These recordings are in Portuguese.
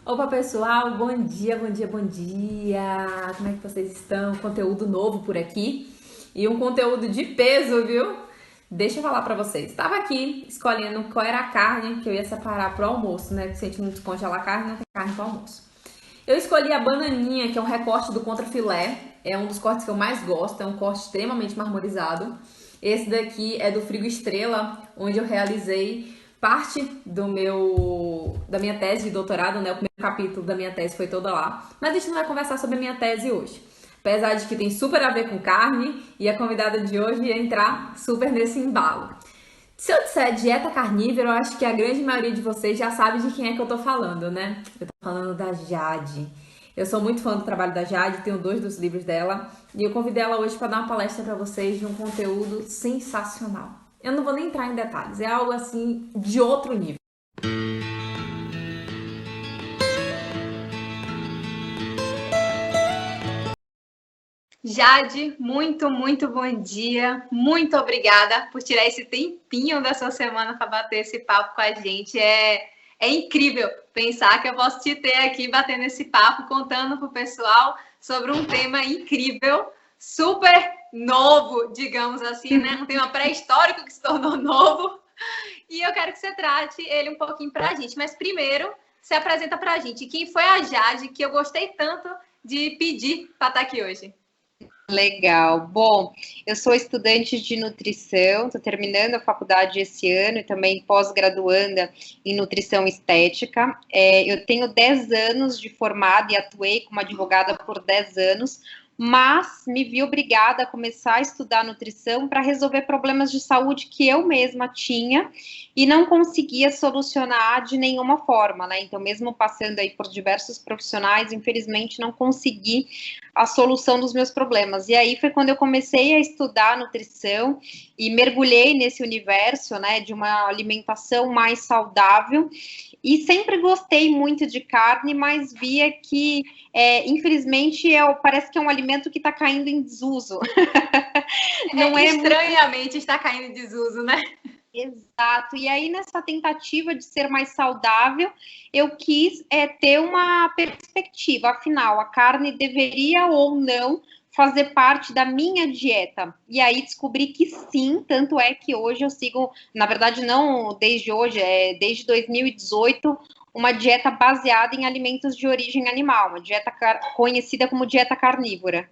Opa, pessoal, bom dia, bom dia, bom dia. Como é que vocês estão? Conteúdo novo por aqui e um conteúdo de peso, viu? Deixa eu falar pra vocês. Estava aqui escolhendo qual era a carne que eu ia separar pro almoço, né? Porque se a gente não descongelar a carne, não tem carne pro almoço. Eu escolhi a bananinha, que é um recorte do contrafilé. É um dos cortes que eu mais gosto, é um corte extremamente marmorizado. Esse daqui é do Frigo Estrela, onde eu realizei parte da minha tese de doutorado, né? O primeiro capítulo da minha tese foi toda lá. Mas a gente não vai conversar sobre a minha tese hoje. Apesar de que tem super a ver com carne e a convidada de hoje ia entrar super nesse embalo. Se eu disser dieta carnívora, eu acho que a grande maioria de vocês já sabe de quem é que eu tô falando, né? Eu tô falando da Jade. Eu sou muito fã do trabalho da Jade, tenho dois dos livros dela e eu convidei ela hoje para dar uma palestra para vocês de um conteúdo sensacional. Eu não vou nem entrar em detalhes, é algo assim de outro nível. Jade, muito bom dia. Muito obrigada por tirar esse tempinho da sua semana para bater esse papo com a gente. É incrível pensar que eu posso te ter aqui batendo esse papo, contando para o pessoal sobre um tema incrível, super novo, digamos assim, né? Um tema pré-histórico que se tornou novo. E eu quero que você trate ele um pouquinho para a gente. Mas primeiro, se apresenta para a gente. Quem foi a Jade que eu gostei tanto de pedir para estar aqui hoje? Legal. Bom, eu sou estudante de nutrição, estou terminando a faculdade esse ano e também pós-graduanda em nutrição estética. Eu tenho 10 anos de formada e atuei como advogada por 10 anos, mas me vi obrigada a começar a estudar nutrição para resolver problemas de saúde que eu mesma tinha e não conseguia solucionar de nenhuma forma, né? Então, mesmo passando aí por diversos profissionais, infelizmente não consegui a solução dos meus problemas. E aí foi quando eu comecei a estudar nutrição e mergulhei nesse universo, né, de uma alimentação mais saudável. E sempre gostei muito de carne, mas via que, infelizmente, parece que é um alimento que está caindo em desuso. Não é muito. Estranhamente está caindo em desuso, né? Exato. E aí, nessa tentativa de ser mais saudável, eu quis ter uma perspectiva. Afinal, a carne deveria ou não fazer parte da minha dieta. E aí descobri que sim, tanto é que hoje eu sigo, na verdade, não desde hoje, desde 2018, uma dieta baseada em alimentos de origem animal, uma dieta conhecida como dieta carnívora.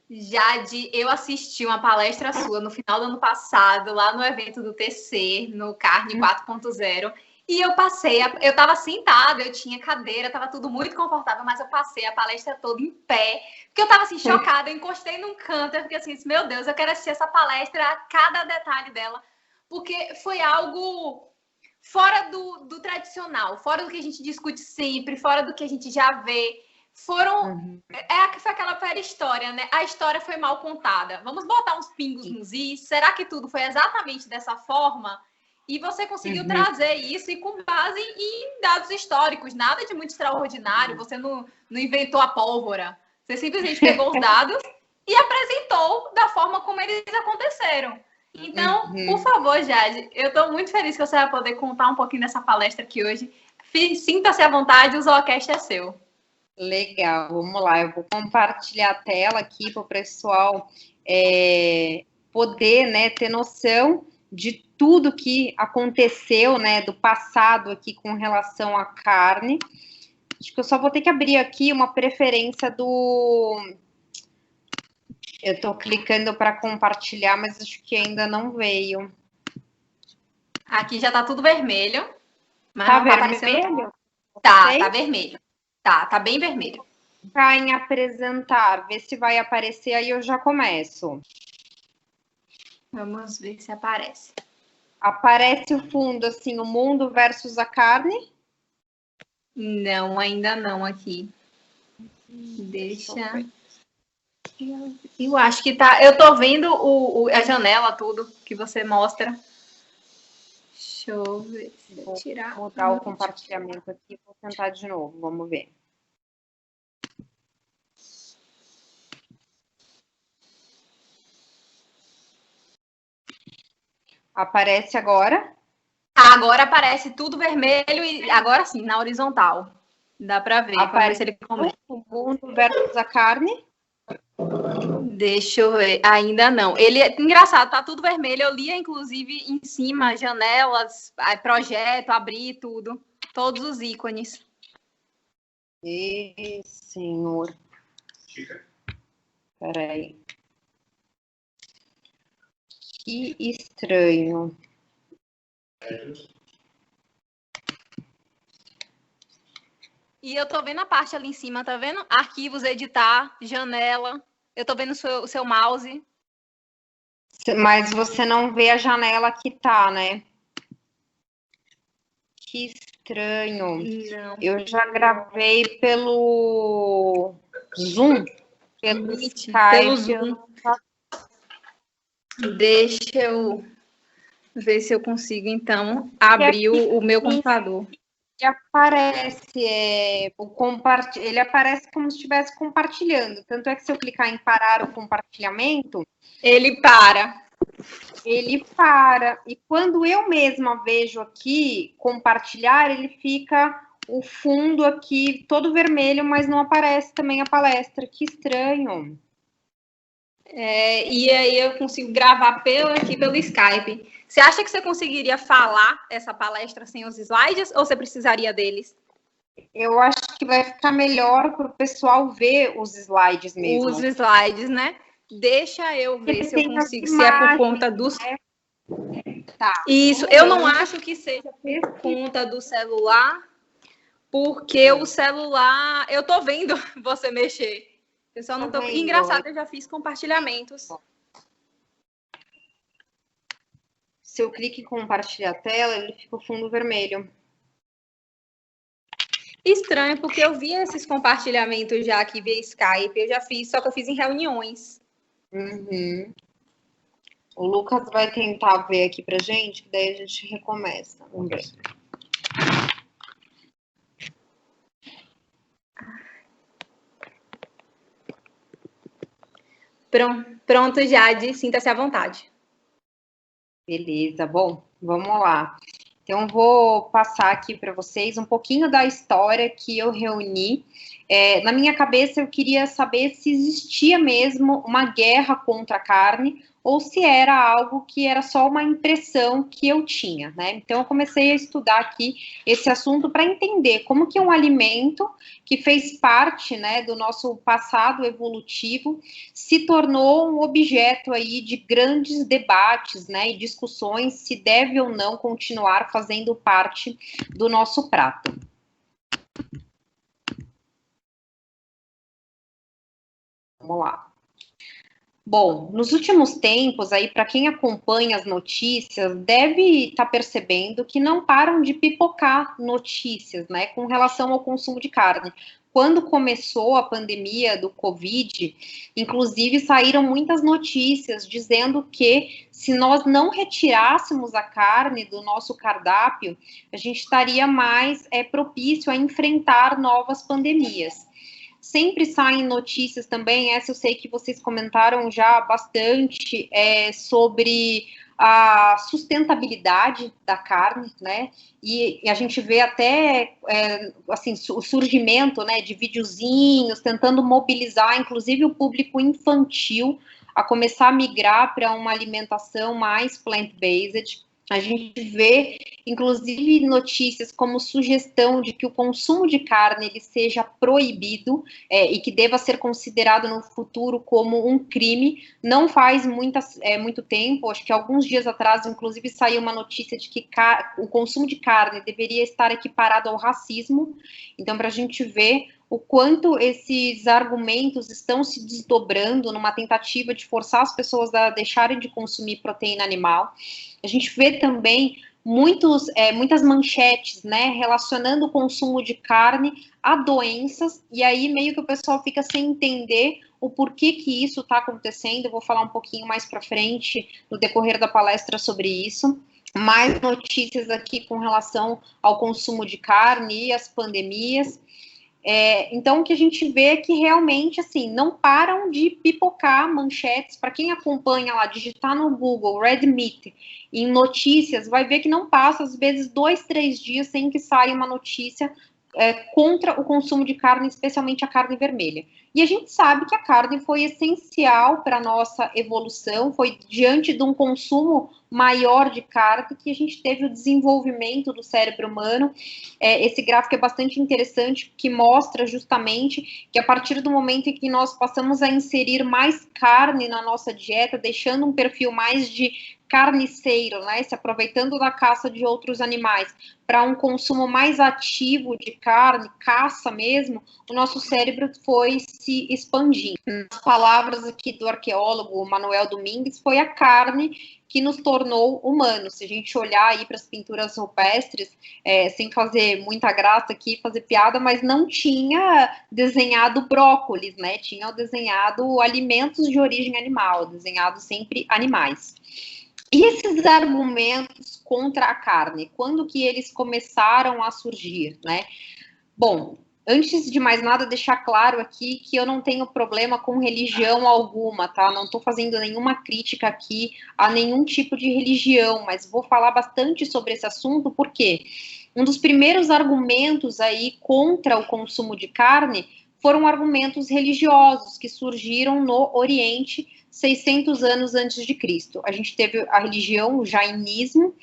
Jade, eu assisti uma palestra sua no final do ano passado, lá no evento do TC, no Carne 4.0, e eu estava sentada, eu tinha cadeira, estava tudo muito confortável, mas eu passei a palestra toda em pé, porque eu estava assim, chocada, eu encostei num canto, eu fiquei assim, meu Deus, eu quero assistir essa palestra, a cada detalhe dela, porque foi algo fora do tradicional, fora do que a gente discute sempre, fora do que a gente já vê. Foram. Foi aquela velha história, né? A história foi mal contada. Vamos botar uns pingos nos is. Será que tudo foi exatamente dessa forma? E você conseguiu trazer isso e com base em dados históricos, nada de muito extraordinário. Você não inventou a pólvora. Você simplesmente pegou os dados e apresentou da forma como eles aconteceram. Então, por favor, Jade, eu estou muito feliz que você vai poder contar um pouquinho dessa palestra aqui hoje. Sinta-se à vontade, o Zoocast é seu. Legal, vamos lá. Eu vou compartilhar a tela aqui para o pessoal poder, né, ter noção de tudo que aconteceu, né, do passado aqui com relação à carne. Acho que eu só vou ter que abrir aqui uma preferência do. Eu estou clicando para compartilhar, mas acho que ainda não veio. Aqui já está tudo vermelho, mas Tá não está aparecendo. vermelho? Tá vermelho. Tá bem vermelho. Tá em apresentar, ver se vai aparecer, aí eu já começo. Vamos ver se aparece. Aparece o fundo, assim, o mundo versus a carne. Não, ainda não aqui. Deixa. Eu acho que tá. Eu tô vendo a janela, tudo que você mostra. Deixa eu ver se eu tirar. Vou mudar o compartilhamento aqui e vou tentar de novo. Vamos ver. Aparece agora? Agora aparece tudo vermelho e agora sim, na horizontal. Dá para ver. Vamos ver se ele começa. O mundo versus a carne. Deixa eu ver. Ainda não. Ele é engraçado, tá tudo vermelho. Eu lia, inclusive, em cima, janelas, projeto, abrir tudo. Todos os ícones. Senhor. Peraí. Que estranho. E eu tô vendo a parte ali em cima, tá vendo? Arquivos, editar, janela. Eu tô vendo o seu mouse. Mas você não vê a janela que tá, né? Que estranho. Não. Eu já gravei pelo Zoom, pelo Skype. Pelo Zoom. Deixa eu ver se eu consigo, então, abrir o meu computador. Ele aparece, ele aparece como se estivesse compartilhando. Tanto é que se eu clicar em parar o compartilhamento, ele para. Ele para. E quando eu mesma vejo aqui compartilhar, ele fica o fundo aqui todo vermelho, mas não aparece também a palestra. Que estranho. E aí eu consigo gravar aqui pelo Skype. Você acha que você conseguiria falar essa palestra sem os slides ou você precisaria deles? Eu acho que vai ficar melhor para o pessoal ver os slides mesmo. Os slides, né? Deixa eu ver se eu consigo, se é por conta dos... Tá. Isso, eu não acho que seja por conta do celular, porque o celular... Eu tô vendo você mexer. Eu só não tô... Engraçado, eu já fiz compartilhamentos. Se eu clico em compartilhar a tela, ele fica o fundo vermelho. Estranho, porque eu vi esses compartilhamentos já aqui via Skype. Eu já fiz, só que eu fiz em reuniões. Uhum. O Lucas vai tentar ver aqui pra gente, que daí a gente recomeça. Vamos ver. Pronto, Jade, sinta-se à vontade. Beleza, bom, vamos lá. Então, vou passar aqui para vocês um pouquinho da história que eu reuni. Na minha cabeça, eu queria saber se existia mesmo uma guerra contra a carne ou se era algo que era só uma impressão que eu tinha, né? Então, eu comecei a estudar aqui esse assunto para entender como que um alimento que fez parte, né, do nosso passado evolutivo se tornou um objeto aí de grandes debates, né, e discussões se deve ou não continuar fazendo parte do nosso prato. Vamos lá. Bom, nos últimos tempos, aí, para quem acompanha as notícias, deve estar percebendo que não param de pipocar notícias, né, com relação ao consumo de carne. Quando começou a pandemia do Covid, inclusive saíram muitas notícias dizendo que se nós não retirássemos a carne do nosso cardápio, a gente estaria mais propício a enfrentar novas pandemias. Sempre saem notícias também, essa eu sei que vocês comentaram já bastante, sobre a sustentabilidade da carne, né? E a gente vê até assim, o surgimento, né, de videozinhos tentando mobilizar, inclusive o público infantil, a começar a migrar para uma alimentação mais plant-based. A gente vê, inclusive, notícias como sugestão de que o consumo de carne ele seja proibido e que deva ser considerado no futuro como um crime. Não faz muito tempo, acho que alguns dias atrás, inclusive, saiu uma notícia de que o consumo de carne deveria estar equiparado ao racismo. Então, para a gente ver o quanto esses argumentos estão se desdobrando numa tentativa de forçar as pessoas a deixarem de consumir proteína animal. A gente vê também muitas manchetes, né, relacionando o consumo de carne a doenças, e aí meio que o pessoal fica sem entender o porquê que isso está acontecendo. Eu vou falar um pouquinho mais para frente, no decorrer da palestra, sobre isso. Mais notícias aqui com relação ao consumo de carne e as pandemias. Então, o que a gente vê é que realmente, assim, não param de pipocar manchetes. Para quem acompanha lá, digitar no Google Red Meat em notícias, vai ver que não passa, às vezes, 2, 3 dias sem que saia uma notícia contra o consumo de carne, especialmente a carne vermelha. E a gente sabe que a carne foi essencial para a nossa evolução, foi diante de um consumo maior de carne que a gente teve o desenvolvimento do cérebro humano. Esse gráfico é bastante interessante, que mostra justamente que a partir do momento em que nós passamos a inserir mais carne na nossa dieta, deixando um perfil mais de carniceiro, né, se aproveitando da caça de outros animais, para um consumo mais ativo de carne, caça mesmo, o nosso cérebro foi se expandindo. Nas palavras aqui do arqueólogo Manuel Domingues, foi a carne que nos tornou humanos. Se a gente olhar aí para as pinturas rupestres, sem fazer muita graça aqui, fazer piada, mas não tinha desenhado brócolis, né? Tinha desenhado alimentos de origem animal, desenhado sempre animais. E esses argumentos contra a carne, quando que eles começaram a surgir, né? Bom, antes de mais nada, deixar claro aqui que eu não tenho problema com religião alguma, tá? Não estou fazendo nenhuma crítica aqui a nenhum tipo de religião, mas vou falar bastante sobre esse assunto, porque um dos primeiros argumentos aí contra o consumo de carne foram argumentos religiosos que surgiram no Oriente 600 anos antes de Cristo. A gente teve a religião, o jainismo,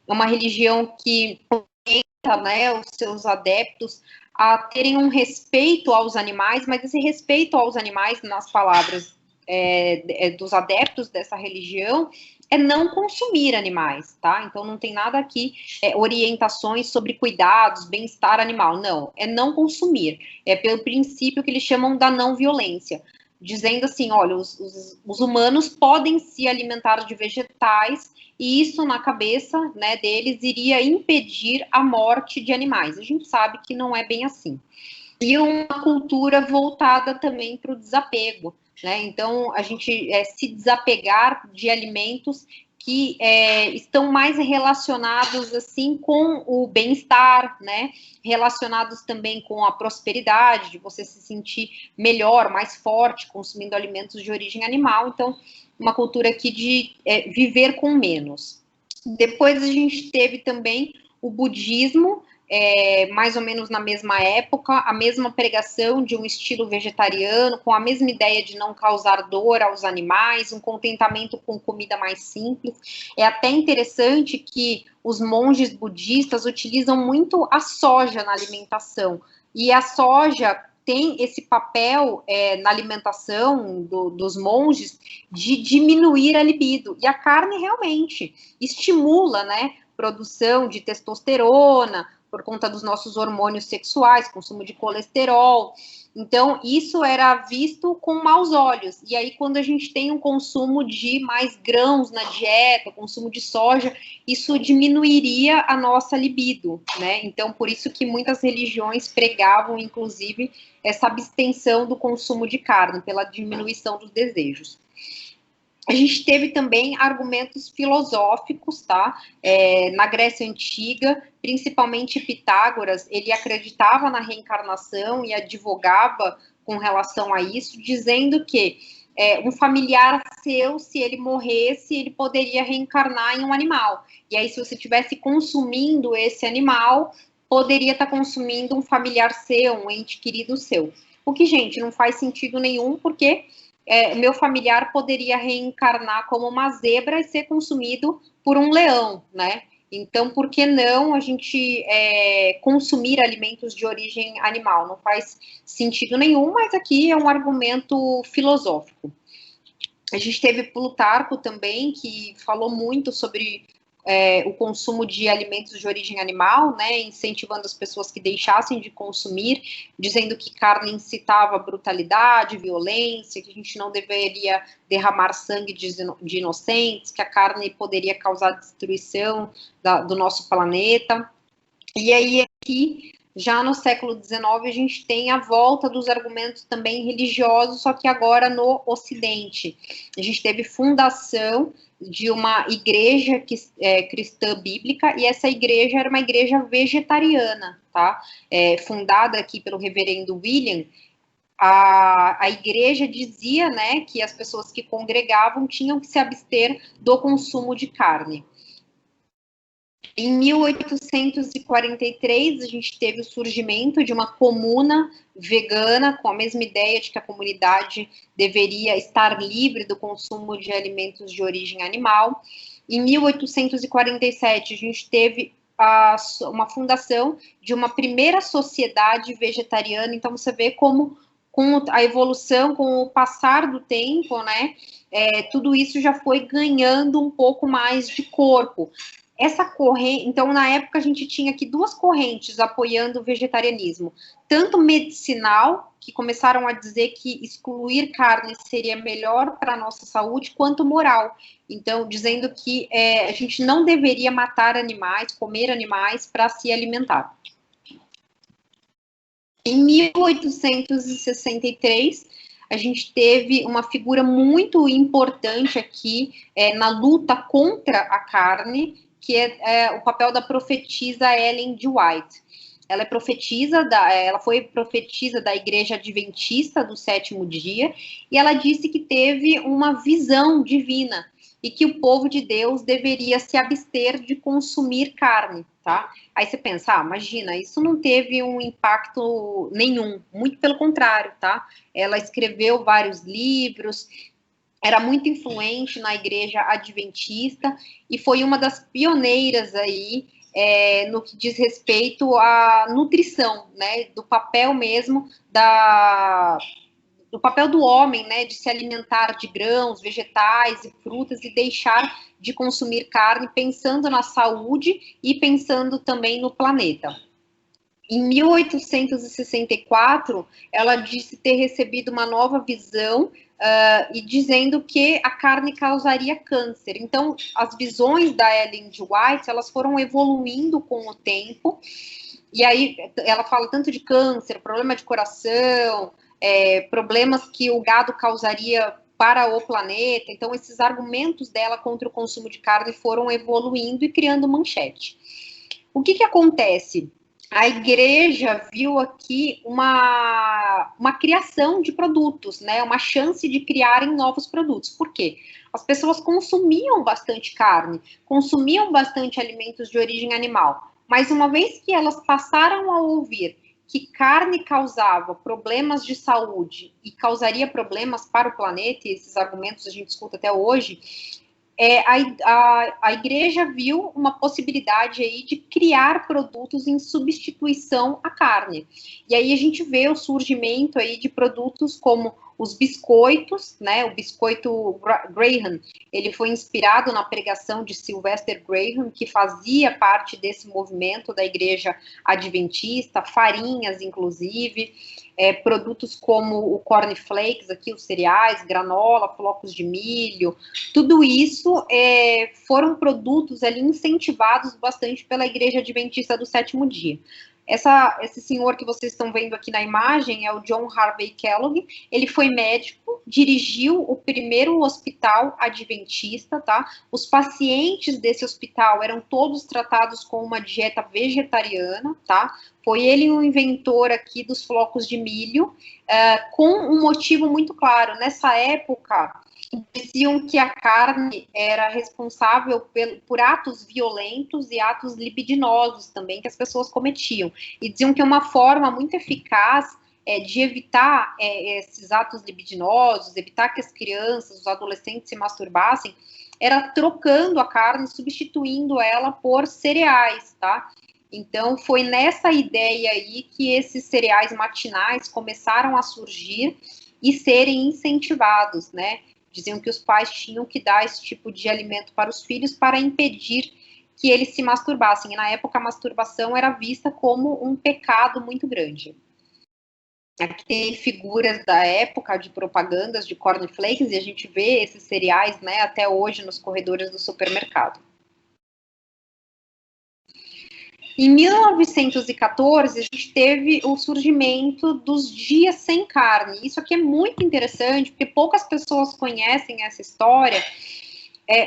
uma religião que orienta, né, os seus adeptos a terem um respeito aos animais, mas esse respeito aos animais, nas palavras dos adeptos dessa religião, é não consumir animais, tá? Então não tem nada aqui, orientações sobre cuidados, bem-estar animal, não, é não consumir, é pelo princípio que eles chamam da não violência, dizendo assim, olha, os humanos podem se alimentar de vegetais e isso na cabeça, né, deles iria impedir a morte de animais. A gente sabe que não é bem assim. E uma cultura voltada também para o desapego, né? Então, a gente se desapegar de alimentos que estão mais relacionados, assim, com o bem-estar, né? Relacionados também com a prosperidade, de você se sentir melhor, mais forte, consumindo alimentos de origem animal. Então, uma cultura aqui de viver com menos. Depois a gente teve também o budismo, mais ou menos na mesma época, a mesma pregação de um estilo vegetariano, com a mesma ideia de não causar dor aos animais, um contentamento com comida mais simples. É até interessante que os monges budistas utilizam muito a soja na alimentação, e a soja tem esse papel na alimentação dos monges de diminuir a libido, e a carne realmente estimula, né, produção de testosterona, por conta dos nossos hormônios sexuais, consumo de colesterol. Então, isso era visto com maus olhos. E aí, quando a gente tem um consumo de mais grãos na dieta, consumo de soja, isso diminuiria a nossa libido, né? Então, por isso que muitas religiões pregavam, inclusive, essa abstenção do consumo de carne, pela diminuição dos desejos. A gente teve também argumentos filosóficos, tá? Na Grécia Antiga, principalmente Pitágoras, ele acreditava na reencarnação e advogava com relação a isso, dizendo que um familiar seu, se ele morresse, ele poderia reencarnar em um animal. E aí, se você estivesse consumindo esse animal, poderia estar consumindo um familiar seu, um ente querido seu. O que, gente, não faz sentido nenhum, porque meu familiar poderia reencarnar como uma zebra e ser consumido por um leão, né? Então, por que não a gente consumir alimentos de origem animal? Não faz sentido nenhum, mas aqui é um argumento filosófico. A gente teve Plutarco também, que falou muito sobre o consumo de alimentos de origem animal, né, incentivando as pessoas que deixassem de consumir, dizendo que carne incitava brutalidade, violência, que a gente não deveria derramar sangue de inocentes, que a carne poderia causar destruição do nosso planeta. E aí aqui, já no século XIX, a gente tem a volta dos argumentos também religiosos, só que agora no Ocidente. A gente teve fundação de uma igreja cristã bíblica, e essa igreja era uma igreja vegetariana, tá? Fundada aqui pelo reverendo William. A igreja dizia, né, que as pessoas que congregavam tinham que se abster do consumo de carne. Em 1843, a gente teve o surgimento de uma comuna vegana, com a mesma ideia de que a comunidade deveria estar livre do consumo de alimentos de origem animal. Em 1847, a gente teve uma fundação de uma primeira sociedade vegetariana. Então, você vê como, com a evolução, com o passar do tempo, né, tudo isso já foi ganhando um pouco mais de corpo. Essa corrente, então, na época, a gente tinha aqui duas correntes apoiando o vegetarianismo, tanto medicinal, que começaram a dizer que excluir carne seria melhor para a nossa saúde, quanto moral. Então, dizendo que a gente não deveria matar animais, comer animais para se alimentar. Em 1863, a gente teve uma figura muito importante aqui na luta contra a carne, que é o papel da profetisa Ellen G. White. Ela foi profetisa da Igreja Adventista do Sétimo Dia, e ela disse que teve uma visão divina e que o povo de Deus deveria se abster de consumir carne, tá? Aí você pensa, imagina, isso não teve um impacto nenhum, muito pelo contrário, tá? Ela escreveu vários livros, era muito influente na Igreja Adventista e foi uma das pioneiras aí no que diz respeito à nutrição, né? Do papel mesmo do papel do homem, né? De se alimentar de grãos, vegetais e frutas e deixar de consumir carne, pensando na saúde e pensando também no planeta. Em 1864, ela disse ter recebido uma nova visão e dizendo que a carne causaria câncer. Então, as visões da Ellen G. White, elas foram evoluindo com o tempo, e aí ela fala tanto de câncer, problema de coração, problemas que o gado causaria para o planeta. Então, esses argumentos dela contra o consumo de carne foram evoluindo e criando manchete. O que acontece? A igreja viu aqui uma criação de produtos, né? Uma chance de criarem novos produtos. Por quê? As pessoas consumiam bastante carne, consumiam bastante alimentos de origem animal, mas uma vez que elas passaram a ouvir que carne causava problemas de saúde e causaria problemas para o planeta, e esses argumentos a gente escuta até hoje, a igreja viu uma possibilidade aí de criar produtos em substituição à carne. E aí a gente vê o surgimento aí de produtos como os biscoitos, né? O biscoito Graham, ele foi inspirado na pregação de Sylvester Graham, que fazia parte desse movimento da igreja adventista, farinhas, inclusive, produtos como o cornflakes, aqui os cereais, granola, flocos de milho, tudo isso foram produtos ali incentivados bastante pela igreja adventista do Sétimo Dia. Esse senhor que vocês estão vendo aqui na imagem é o John Harvey Kellogg. Ele foi médico, dirigiu o primeiro hospital adventista, tá? Os pacientes desse hospital eram todos tratados com uma dieta vegetariana, tá? Foi ele o inventor aqui dos flocos de milho, com um motivo muito claro. Nessa época, diziam que a carne era responsável por atos violentos e atos libidinosos também que as pessoas cometiam. E diziam que uma forma muito eficaz de evitar esses atos libidinosos, evitar que as crianças, os adolescentes se masturbassem, era trocando a carne, substituindo ela por cereais, tá? Então, foi nessa ideia aí que esses cereais matinais começaram a surgir e serem incentivados, né? Diziam que os pais tinham que dar esse tipo de alimento para os filhos para impedir que eles se masturbassem. E na época a masturbação era vista como um pecado muito grande. Aqui tem figuras da época de propagandas de cornflakes e a gente vê esses cereais, né, até hoje nos corredores do supermercado. Em 1914, a gente teve o surgimento dos dias sem carne. Isso aqui é muito interessante, porque poucas pessoas conhecem essa história.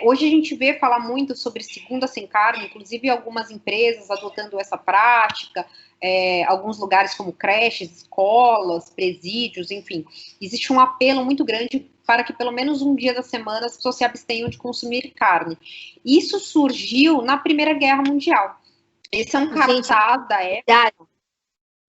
Hoje a gente vê falar muito sobre segunda sem carne, inclusive algumas empresas adotando essa prática, alguns lugares como creches, escolas, presídios, enfim. Existe um apelo muito grande para que pelo menos um dia da semana as pessoas se abstenham de consumir carne. Isso surgiu na Primeira Guerra Mundial. Esse é um cartaz da época.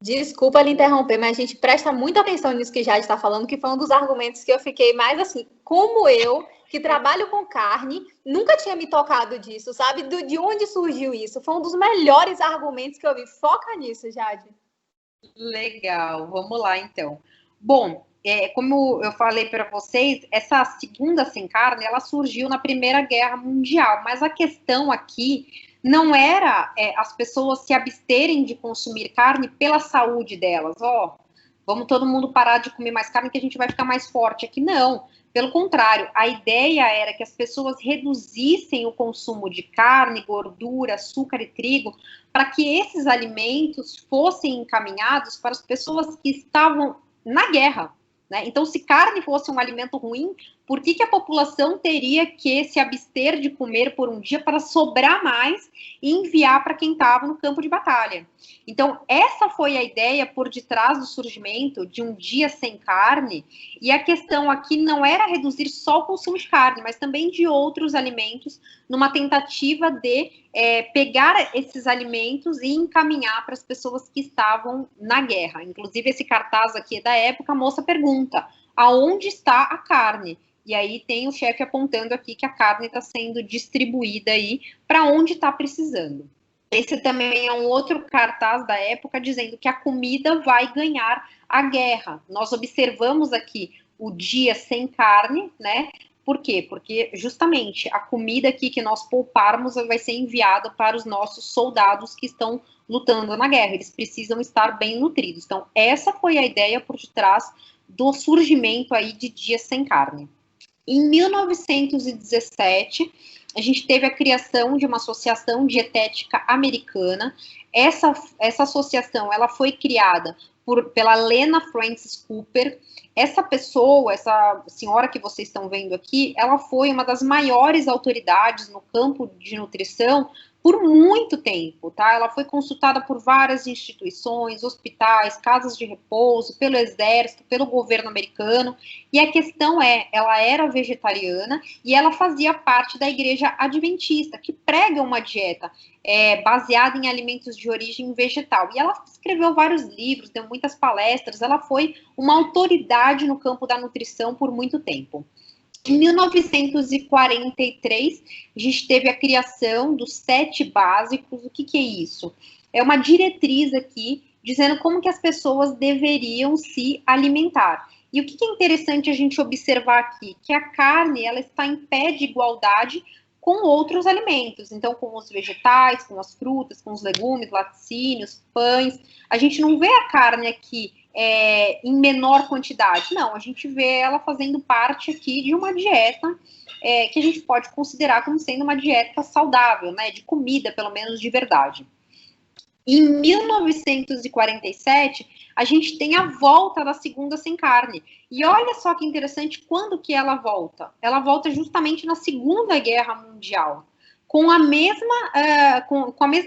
Desculpa lhe interromper, mas a gente presta muita atenção nisso que Jade está falando, que foi um dos argumentos que eu fiquei mais assim, como eu, que trabalho com carne, nunca tinha me tocado disso, sabe? De onde surgiu isso? Foi um dos melhores argumentos que eu vi. Foca nisso, Jade. Legal, vamos lá então. Bom, como eu falei para vocês, essa segunda sem carne, ela surgiu na Primeira Guerra Mundial, mas a questão aqui não era as pessoas se absterem de consumir carne pela saúde delas. Vamos todo mundo parar de comer mais carne que a gente vai ficar mais forte aqui. Não, pelo contrário, a ideia era que as pessoas reduzissem o consumo de carne, gordura, açúcar e trigo, para que esses alimentos fossem encaminhados para as pessoas que estavam na guerra, né? Então, se carne fosse um alimento ruim, por que a população teria que se abster de comer por um dia para sobrar mais e enviar para quem estava no campo de batalha? Então, essa foi a ideia por detrás do surgimento de um dia sem carne, e a questão aqui não era reduzir só o consumo de carne, mas também de outros alimentos, numa tentativa de pegar esses alimentos e encaminhar para as pessoas que estavam na guerra. Inclusive, esse cartaz aqui é da época, a moça pergunta, aonde está a carne? E aí tem o chefe apontando aqui que a carne está sendo distribuída aí para onde está precisando. Esse também é um outro cartaz da época dizendo que a comida vai ganhar a guerra. Nós observamos aqui o dia sem carne, né? Por quê? Porque justamente a comida aqui que nós pouparmos vai ser enviada para os nossos soldados que estão lutando na guerra. Eles precisam estar bem nutridos. Então, essa foi a ideia por detrás do surgimento aí de dia sem carne. Em 1917, a gente teve a criação de uma associação dietética americana. Essa associação, ela foi criada pela Lena Francis Cooper. Essa pessoa, essa senhora que vocês estão vendo aqui, ela foi uma das maiores autoridades no campo de nutrição por muito tempo, tá? Ela foi consultada por várias instituições, hospitais, casas de repouso, pelo exército, pelo governo americano, e a questão ela era vegetariana e ela fazia parte da igreja adventista, que prega uma dieta baseada em alimentos de origem vegetal, e ela escreveu vários livros, deu muitas palestras, ela foi uma autoridade no campo da nutrição por muito tempo. Em 1943, a gente teve a criação dos 7 básicos. O que é isso? É uma diretriz aqui, dizendo como que as pessoas deveriam se alimentar. E o que é interessante a gente observar aqui? Que a carne, ela está em pé de igualdade com outros alimentos. Então, com os vegetais, com as frutas, com os legumes, laticínios, pães. A gente não vê a carne aqui em menor quantidade. Não, a gente vê ela fazendo parte aqui de uma dieta que a gente pode considerar como sendo uma dieta saudável, né? De comida, pelo menos, de verdade. Em 1947, a gente tem a volta da segunda sem carne. E olha só que interessante, quando que ela volta? Ela volta justamente na Segunda Guerra Mundial. Com a mesma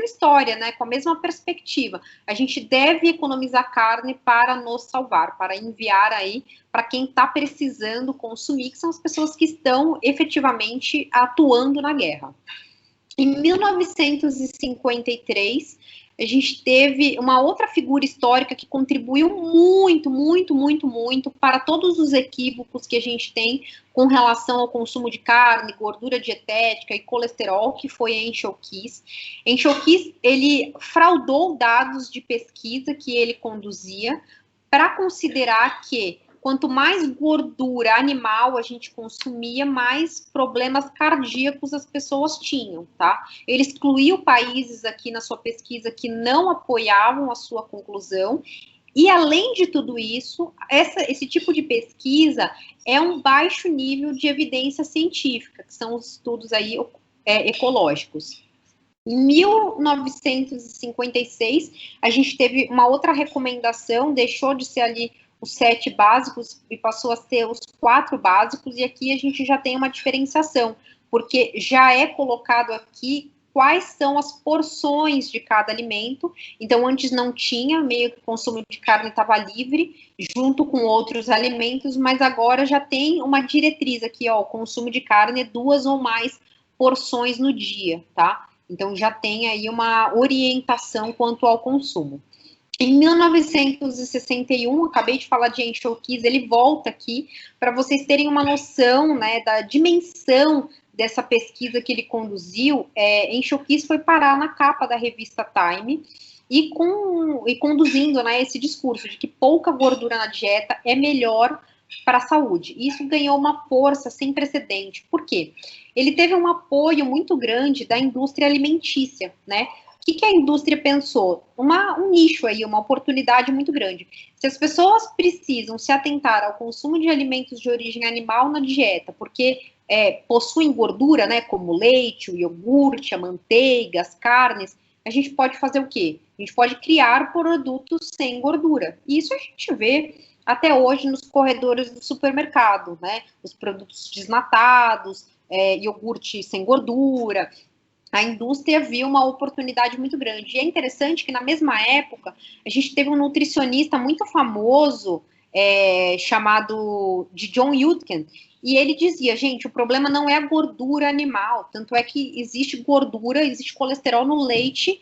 história, né? Com a mesma perspectiva. A gente deve economizar carne para nos salvar, para enviar aí para quem está precisando consumir, que são as pessoas que estão efetivamente atuando na guerra. Em 1953, a gente teve uma outra figura histórica que contribuiu muito, muito, muito, muito para todos os equívocos que a gente tem com relação ao consumo de carne, gordura dietética e colesterol, que foi a Henshaw Keys. Henshaw Keys, ele fraudou dados de pesquisa que ele conduzia para considerar que quanto mais gordura animal a gente consumia, mais problemas cardíacos as pessoas tinham, tá? Ele excluiu países aqui na sua pesquisa que não apoiavam a sua conclusão. E, além de tudo isso, esse tipo de pesquisa é um baixo nível de evidência científica, que são os estudos aí ecológicos. Em 1956, a gente teve uma outra recomendação, deixou de ser ali os 7 básicos e passou a ser os 4 básicos, e aqui a gente já tem uma diferenciação. porque já é colocado aqui quais são as porções de cada alimento. Então, antes não tinha, meio que o consumo de carne estava livre, junto com outros alimentos, mas agora já tem uma diretriz aqui, ó, o consumo de carne é 2 ou mais porções no dia, tá? Então, já tem aí uma orientação quanto ao consumo. Em 1961, acabei de falar de Henshaw Keys, ele volta aqui para vocês terem uma noção, né, da dimensão dessa pesquisa que ele conduziu. Henshaw Keys foi parar na capa da revista Time e conduzindo, né, esse discurso de que pouca gordura na dieta é melhor para a saúde. Isso ganhou uma força sem precedente. Por quê? Ele teve um apoio muito grande da indústria alimentícia, né? O que a indústria pensou? Um nicho aí, uma oportunidade muito grande. Se as pessoas precisam se atentar ao consumo de alimentos de origem animal na dieta, porque possuem gordura, né, como o leite, o iogurte, a manteiga, as carnes, a gente pode fazer o quê? A gente pode criar produtos sem gordura. E isso a gente vê até hoje nos corredores do supermercado, né? Os produtos desnatados, iogurte sem gordura. A indústria viu uma oportunidade muito grande. E é interessante que, na mesma época, a gente teve um nutricionista muito famoso, chamado de John Yudkin, e ele dizia, gente, o problema não é a gordura animal, tanto é que existe gordura, existe colesterol no leite,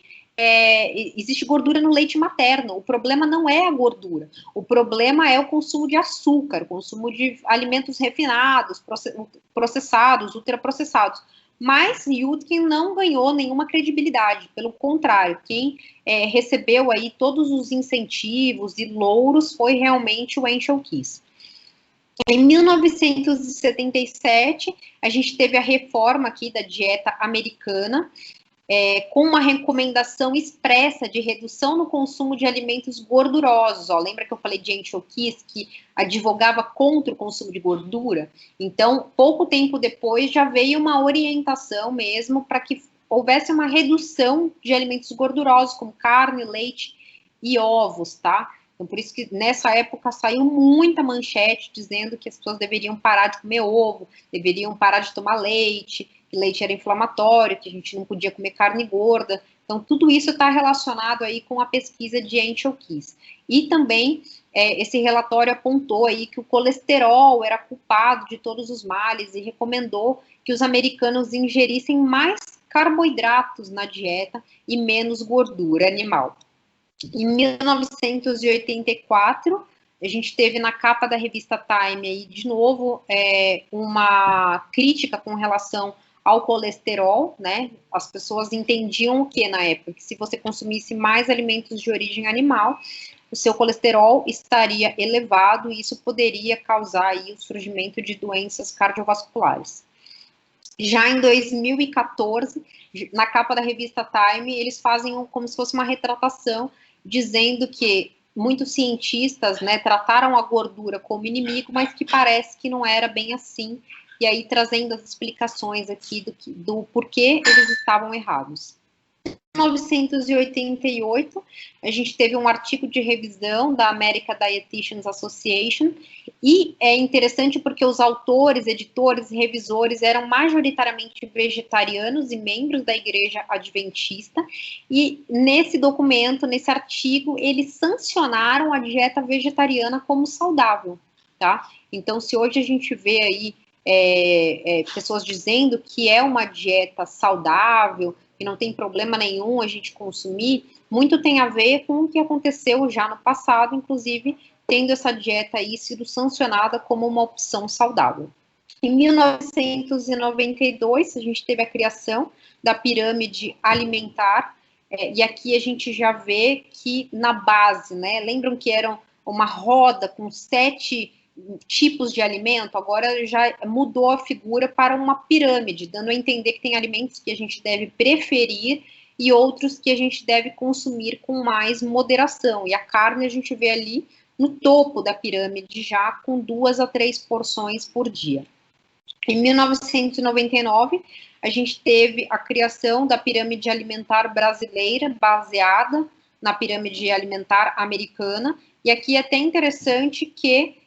existe gordura no leite materno. O problema não é a gordura, o problema é o consumo de açúcar, o consumo de alimentos refinados, processados, ultraprocessados. Mas Yudkin não ganhou nenhuma credibilidade, pelo contrário, quem recebeu aí todos os incentivos e louros foi realmente o Henshaw Keys. Em 1977, a gente teve a reforma aqui da dieta americana, com uma recomendação expressa de redução no consumo de alimentos gordurosos. Ó, lembra que eu falei de Henshaw Keys, que advogava contra o consumo de gordura? Então, pouco tempo depois, já veio uma orientação mesmo para que houvesse uma redução de alimentos gordurosos, como carne, leite e ovos, tá? Então, por isso que nessa época saiu muita manchete dizendo que as pessoas deveriam parar de comer ovo, deveriam parar de tomar leite, que leite era inflamatório, que a gente não podia comer carne gorda. Então, tudo isso está relacionado aí com a pesquisa de Henshaw Keys. E também, esse relatório apontou aí que o colesterol era culpado de todos os males e recomendou que os americanos ingerissem mais carboidratos na dieta e menos gordura animal. Em 1984, a gente teve na capa da revista Time aí, de novo, uma crítica com relação ao colesterol, né? As pessoas entendiam o que na época? Que se você consumisse mais alimentos de origem animal, o seu colesterol estaria elevado e isso poderia causar aí o surgimento de doenças cardiovasculares. Já em 2014, na capa da revista Time, eles fazem como se fosse uma retratação, dizendo que muitos cientistas, né, trataram a gordura como inimigo, mas que parece que não era bem assim, e aí trazendo as explicações aqui do porquê eles estavam errados. Em 1988, a gente teve um artigo de revisão da American Dietitians Association, e é interessante porque os autores, editores e revisores eram majoritariamente vegetarianos e membros da Igreja Adventista, e nesse documento, nesse artigo, eles sancionaram a dieta vegetariana como saudável, tá? Então, se hoje a gente vê aí pessoas dizendo que é uma dieta saudável, que não tem problema nenhum a gente consumir, muito tem a ver com o que aconteceu já no passado, inclusive tendo essa dieta aí sido sancionada como uma opção saudável. Em 1992, a gente teve a criação da pirâmide alimentar, e aqui a gente já vê que na base, né, lembram que era uma roda com 7 tipos de alimento, agora já mudou a figura para uma pirâmide, dando a entender que tem alimentos que a gente deve preferir e outros que a gente deve consumir com mais moderação. E a carne a gente vê ali no topo da pirâmide, já com 2 a 3 porções por dia. Em 1999, a gente teve a criação da pirâmide alimentar brasileira, baseada na pirâmide alimentar americana, e aqui é até interessante que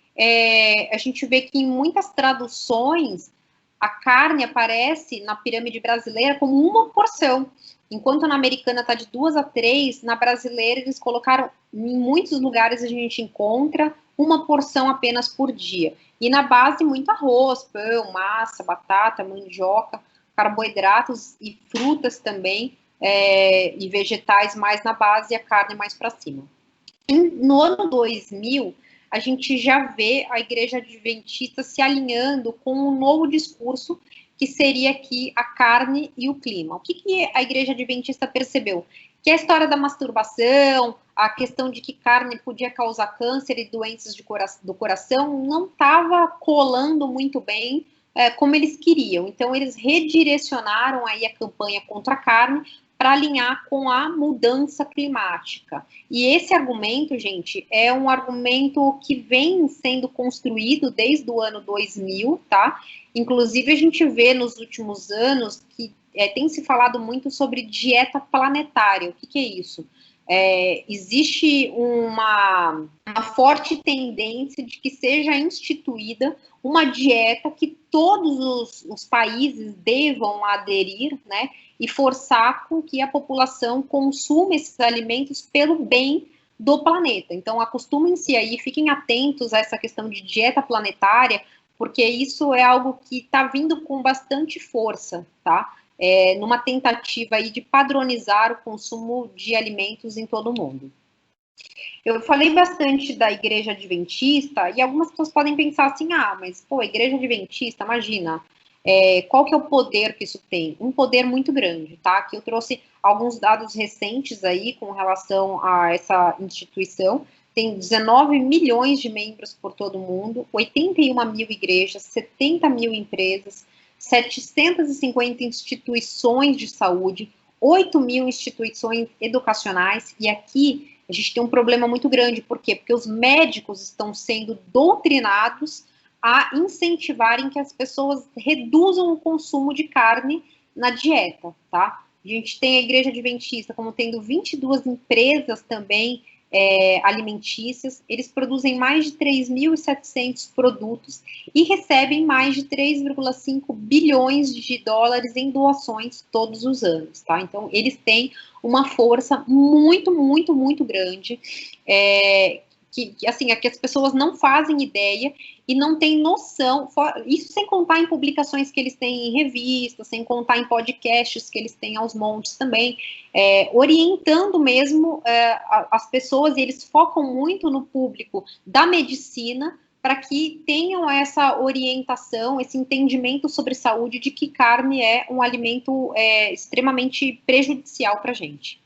a gente vê que em muitas traduções a carne aparece na pirâmide brasileira como uma porção. Enquanto na americana está de 2 a 3, na brasileira eles colocaram, em muitos lugares a gente encontra uma porção apenas por dia. E na base, muito arroz, pão, massa, batata, mandioca, carboidratos e frutas também, e vegetais mais na base e a carne mais para cima. No ano 2000, a gente já vê a Igreja Adventista se alinhando com um novo discurso, que seria aqui a carne e o clima. O que a Igreja Adventista percebeu? Que a história da masturbação, a questão de que carne podia causar câncer e doenças do coração não estava colando muito bem como eles queriam. Então, eles redirecionaram aí a campanha contra a carne para alinhar com a mudança climática. E esse argumento, gente, é um argumento que vem sendo construído desde o ano 2000, tá? Inclusive, a gente vê nos últimos anos que tem se falado muito sobre dieta planetária. O que é isso? Existe uma forte tendência de que seja instituída uma dieta que todos os países devam aderir, né, e forçar com que a população consuma esses alimentos pelo bem do planeta. Então, acostumem-se aí, fiquem atentos a essa questão de dieta planetária, porque isso é algo que está vindo com bastante força, tá? Numa tentativa aí de padronizar o consumo de alimentos em todo o mundo. Eu falei bastante da Igreja Adventista, e algumas pessoas podem pensar assim, mas, pô, Igreja Adventista, imagina, qual que é o poder que isso tem? Um poder muito grande, tá? Que eu trouxe alguns dados recentes aí com relação a essa instituição. Tem 19 milhões de membros por todo o mundo, 81 mil igrejas, 70 mil empresas, 750 instituições de saúde, 8 mil instituições educacionais, e aqui a gente tem um problema muito grande. Por quê? Porque os médicos estão sendo doutrinados a incentivarem que as pessoas reduzam o consumo de carne na dieta, tá? A gente tem a Igreja Adventista como tendo 22 empresas também alimentícias, eles produzem mais de 3.700 produtos e recebem mais de 3,5 bilhões de dólares em doações todos os anos, tá? Então, eles têm uma força muito, muito, muito grande, que as pessoas não fazem ideia e não têm noção, isso sem contar em publicações que eles têm em revistas, sem contar em podcasts que eles têm aos montes também, orientando mesmo as pessoas, e eles focam muito no público da medicina, para que tenham essa orientação, esse entendimento sobre saúde, de que carne é um alimento extremamente prejudicial para a gente.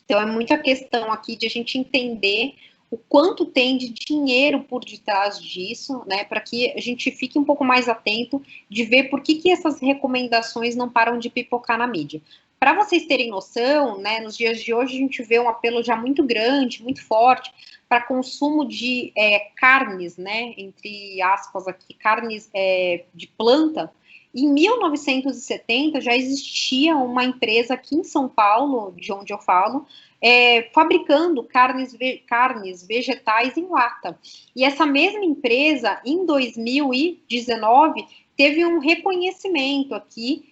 Então, é muita questão aqui de a gente entender o quanto tem de dinheiro por detrás disso, né, para que a gente fique um pouco mais atento de ver por que essas recomendações não param de pipocar na mídia. Para vocês terem noção, né, nos dias de hoje a gente vê um apelo já muito grande, muito forte, para consumo de carnes, né, entre aspas aqui, carnes de planta. Em 1970 já existia uma empresa aqui em São Paulo, de onde eu falo, fabricando carnes vegetais em lata. E essa mesma empresa, em 2019, teve um reconhecimento aqui,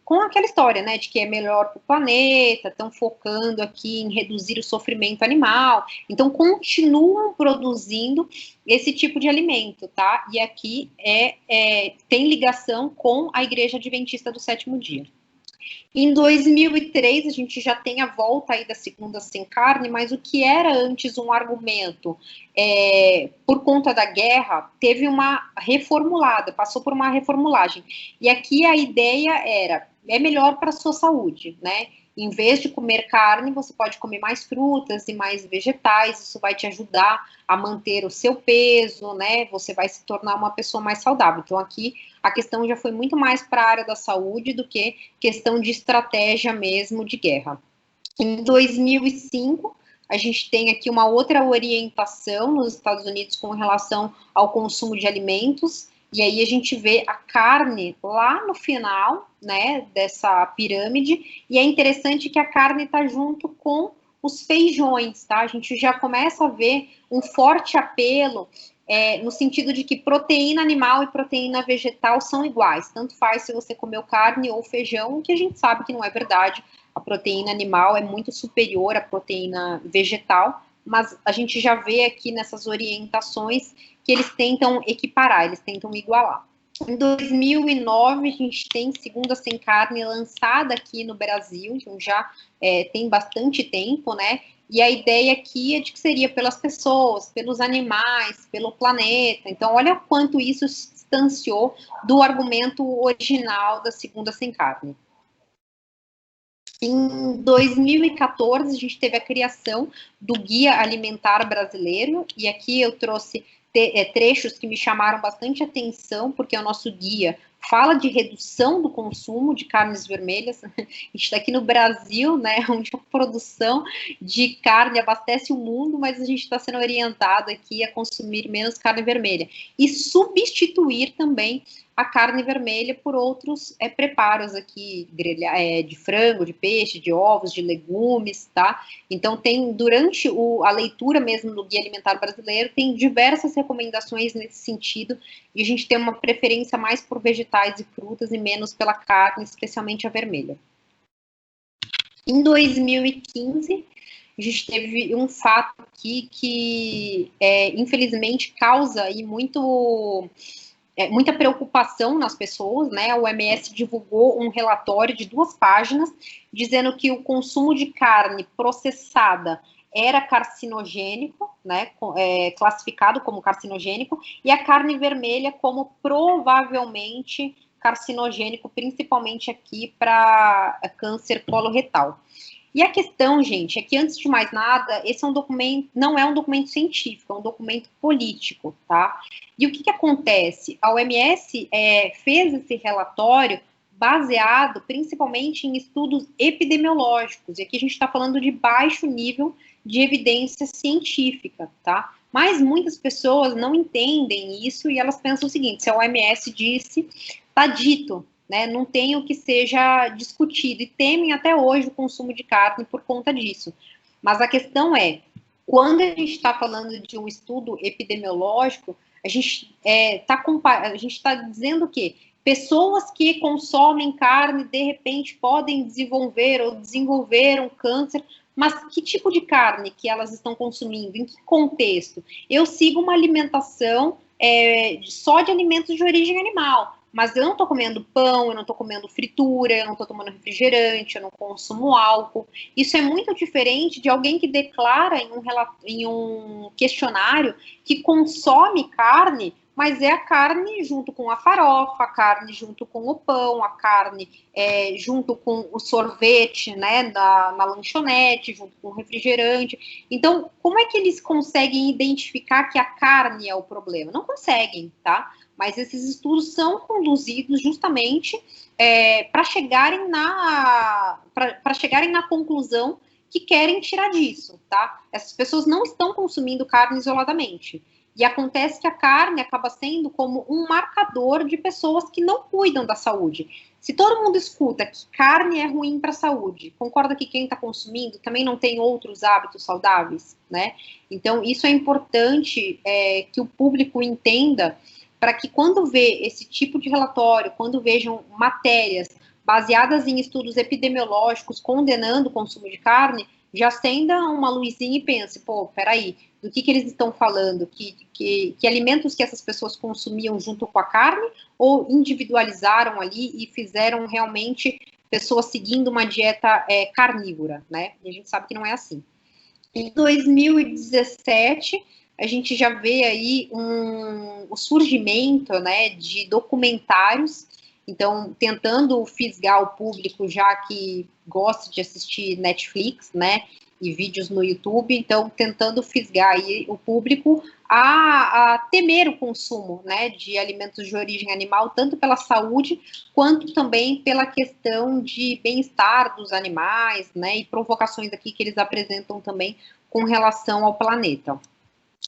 com aquela história, né, de que é melhor para o planeta, estão focando aqui em reduzir o sofrimento animal, então continuam produzindo esse tipo de alimento, tá? E aqui tem ligação com a Igreja Adventista do Sétimo Dia. Em 2003, a gente já tem a volta aí da segunda sem carne, mas o que era antes um argumento por conta da guerra, teve uma reformulada, passou por uma reformulagem. E aqui a ideia é melhor para a sua saúde, né? Em vez de comer carne, você pode comer mais frutas e mais vegetais, isso vai te ajudar a manter o seu peso, né? Você vai se tornar uma pessoa mais saudável. Então, aqui a questão já foi muito mais para a área da saúde do que questão de estratégia mesmo de guerra. Em 2005, a gente tem aqui uma outra orientação nos Estados Unidos com relação ao consumo de alimentos, e aí a gente vê a carne lá no final, né, dessa pirâmide, e é interessante que a carne está junto com os feijões, tá? A gente já começa a ver um forte apelo no sentido de que proteína animal e proteína vegetal são iguais, tanto faz se você comeu carne ou feijão, que a gente sabe que não é verdade, a proteína animal é muito superior à proteína vegetal, mas a gente já vê aqui nessas orientações que eles tentam equiparar, eles tentam igualar. Em 2009, a gente tem Segunda Sem Carne lançada aqui no Brasil, então já tem bastante tempo, né? E a ideia aqui é de que seria pelas pessoas, pelos animais, pelo planeta. Então, olha o quanto isso se distanciou do argumento original da Segunda Sem Carne. Em 2014, a gente teve a criação do Guia Alimentar Brasileiro, e aqui eu trouxe trechos que me chamaram bastante atenção, porque o nosso guia fala de redução do consumo de carnes vermelhas. A gente está aqui no Brasil, né, onde a produção de carne abastece o mundo, mas a gente está sendo orientado aqui a consumir menos carne vermelha. E substituir também a carne vermelha por outros preparos aqui, de frango, de peixe, de ovos, de legumes, tá? Então, tem, durante a leitura mesmo do Guia Alimentar Brasileiro, tem diversas recomendações nesse sentido, e a gente tem uma preferência mais por vegetais e frutas e menos pela carne, especialmente a vermelha. Em 2015, a gente teve um fato aqui que, infelizmente, causa aí muita preocupação nas pessoas, né? A OMS divulgou um relatório de 2 páginas dizendo que o consumo de carne processada era carcinogênico, né? Classificado como carcinogênico, e a carne vermelha como provavelmente carcinogênico, principalmente aqui para câncer coloretal. E a questão, gente, é que, antes de mais nada, esse é um documento, não é um documento científico, é um documento político, tá? E o que acontece? A OMS fez esse relatório baseado principalmente em estudos epidemiológicos, e aqui a gente está falando de baixo nível de evidência científica, tá? Mas muitas pessoas não entendem isso e elas pensam o seguinte: se a OMS disse, está dito, né, não tem o que seja discutido, e temem até hoje o consumo de carne por conta disso. Mas a questão é, quando a gente está falando de um estudo epidemiológico, a gente está dizendo que pessoas que consomem carne, de repente, podem desenvolver ou desenvolveram câncer, mas que tipo de carne que elas estão consumindo? Em que contexto? Eu sigo uma alimentação só de alimentos de origem animal, mas eu não estou comendo pão, eu não estou comendo fritura, eu não estou tomando refrigerante, eu não consumo álcool. Isso é muito diferente de alguém que declara em um questionário que consome carne, mas é a carne junto com a farofa, a carne junto com o pão, a carne junto com o sorvete, né, na lanchonete, junto com o refrigerante. Então, como é que eles conseguem identificar que a carne é o problema? Não conseguem, tá? Mas esses estudos são conduzidos justamente para chegarem na conclusão que querem tirar disso, tá? Essas pessoas não estão consumindo carne isoladamente. E acontece que a carne acaba sendo como um marcador de pessoas que não cuidam da saúde. Se todo mundo escuta que carne é ruim para a saúde, concorda que quem está consumindo também não tem outros hábitos saudáveis, né? Então, isso é importante que o público entenda, para que, quando vê esse tipo de relatório, quando vejam matérias baseadas em estudos epidemiológicos condenando o consumo de carne, já acenda uma luzinha e pense, pô, peraí, do que eles estão falando? Que alimentos que essas pessoas consumiam junto com a carne, ou individualizaram ali e fizeram realmente pessoas seguindo uma dieta carnívora, né? E a gente sabe que não é assim. Em 2017, a gente já vê aí o surgimento, né, de documentários, então, tentando fisgar o público, já que gosta de assistir Netflix, né, e vídeos no YouTube, então, tentando fisgar aí o público a temer o consumo, né, de alimentos de origem animal, tanto pela saúde, quanto também pela questão de bem-estar dos animais, né, e provocações aqui que eles apresentam também com relação ao planeta.